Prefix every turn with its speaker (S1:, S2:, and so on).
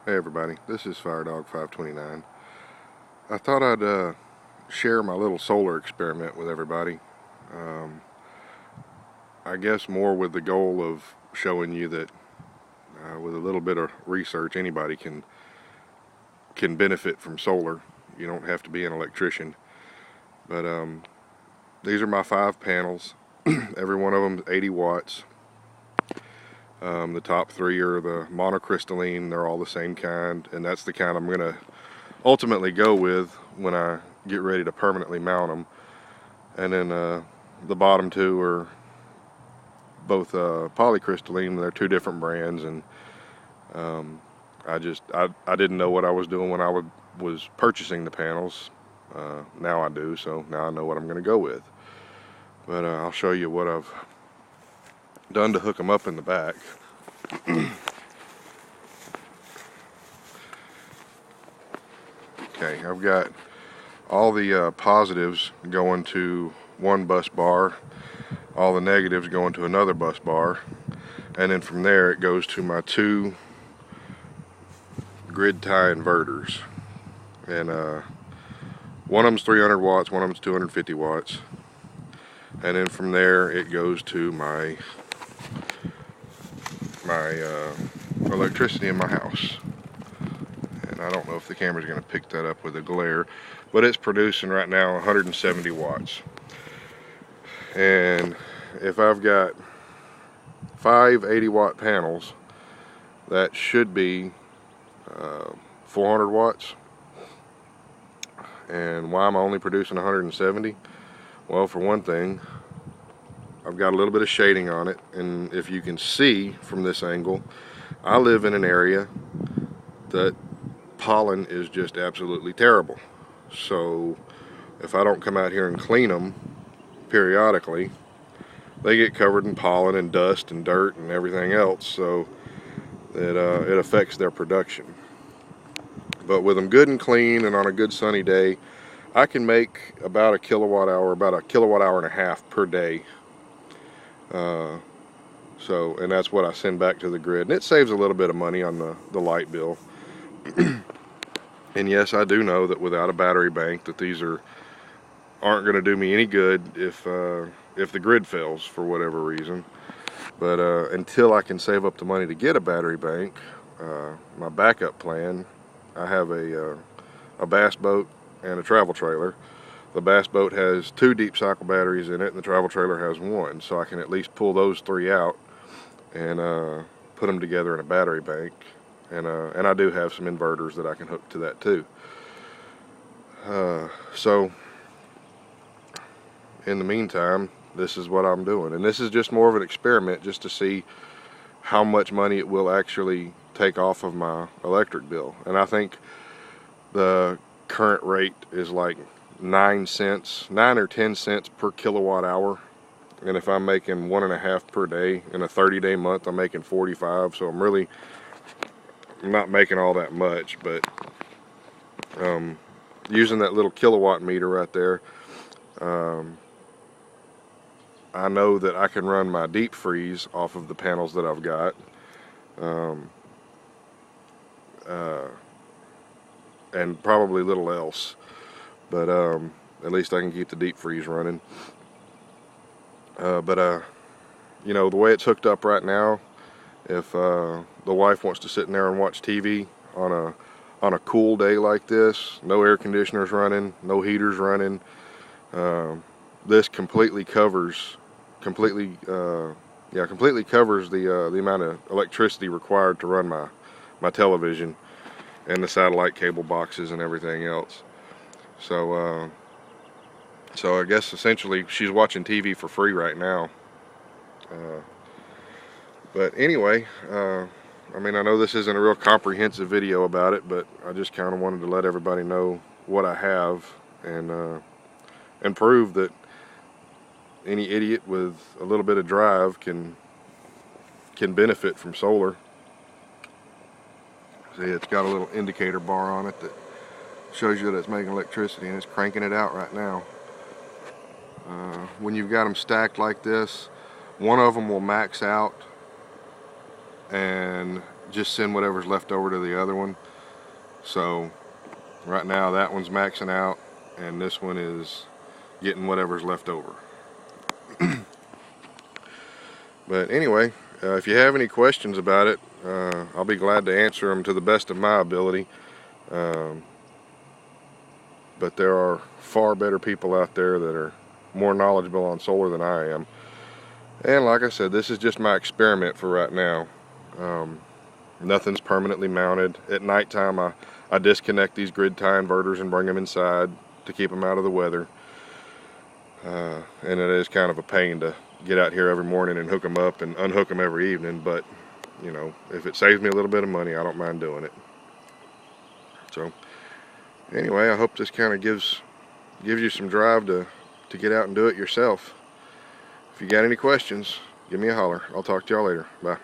S1: Hey everybody, this is FireDog529. I thought I'd share my little solar experiment with everybody. I guess more with the goal of showing you that with a little bit of research anybody can benefit from solar. You don't have to be an electrician. But these are my 5 panels. Every one of them is 80 watts. The top 3 are the monocrystalline. They're all the same kind, and that's the kind I'm going to ultimately go with when I get ready to permanently mount them. And then the bottom 2 are both polycrystalline. They're 2 different brands, and I didn't know what I was doing when I was purchasing the panels. Now I do, so now I know what I'm going to go with. But I'll show you what I've done to hook them up in the back. Okay, I've got all the positives going to one bus bar, all the negatives going to another bus bar, and then from there it goes to my 2 grid tie inverters. And one of them's 300 watts, one of them's 250 watts. And then from there it goes to my electricity in my house. And I don't know if the camera's going to pick that up with the glare, but it's producing right now 170 watts. And if I've got 5 80-watt panels, that should be 400 watts. And why am I only producing 170? Well, for one thing, I've got a little bit of shading on it, and if you can see from this angle, I live in an area that pollen is just absolutely terrible. So if I don't come out here and clean them periodically, they get covered in pollen and dust and dirt and everything else, so that it affects their production. But with them good and clean and on a good sunny day, I can make about a kilowatt hour and a half per day. And that's what I send back to the grid, and it saves a little bit of money on the light bill. And yes, I do know that without a battery bank that these aren't going to do me any good if the grid fails for whatever reason. But until I can save up the money to get a battery bank, my backup plan, I have a bass boat and a travel trailer. The bass boat has 2 deep cycle batteries in it, and the travel trailer has 1, so I can at least pull those 3 out and put them together in a battery bank. And I do have some inverters that I can hook to that too. So in the meantime, this is what I'm doing, and this is just more of an experiment just to see how much money it will actually take off of my electric bill. And I think the current rate is like 9 or 10 cents per kilowatt hour. And if I'm making 1.5 per day in a 30-day month, I'm making 45. So I'm not making all that much, but using that little kilowatt meter right there, I know that I can run my deep freeze off of the panels that I've got. And probably little else, but at least I can keep the deep freeze running. You know, the way it's hooked up right now, if the wife wants to sit in there and watch TV on a cool day like this, no air conditioners running, no heaters running, this completely covers the amount of electricity required to run my television and the satellite cable boxes and everything else. So I guess essentially she's watching TV for free right now. But anyway, I mean, I know this isn't a real comprehensive video about it, but I just kind of wanted to let everybody know what I have and prove that any idiot with a little bit of drive can benefit from solar. See, it's got a little indicator bar on it that shows you that it's making electricity, and it's cranking it out right now. When you've got them stacked like this, one of them will max out and just send whatever's left over to the other one. So right now that one's maxing out and this one is getting whatever's left over. But anyway, if you have any questions about it, I'll be glad to answer them to the best of my ability. But there are far better people out there that are more knowledgeable on solar than I am. And like I said, this is just my experiment for right now. Nothing's permanently mounted. At nighttime I disconnect these grid tie inverters and bring them inside to keep them out of the weather. And it is kind of a pain to get out here every morning and hook them up and unhook them every evening, but you know, if it saves me a little bit of money, I don't mind doing it. So anyway, I hope this kind of gives you some drive to get out and do it yourself. If you got any questions, give me a holler. I'll talk to y'all later. Bye.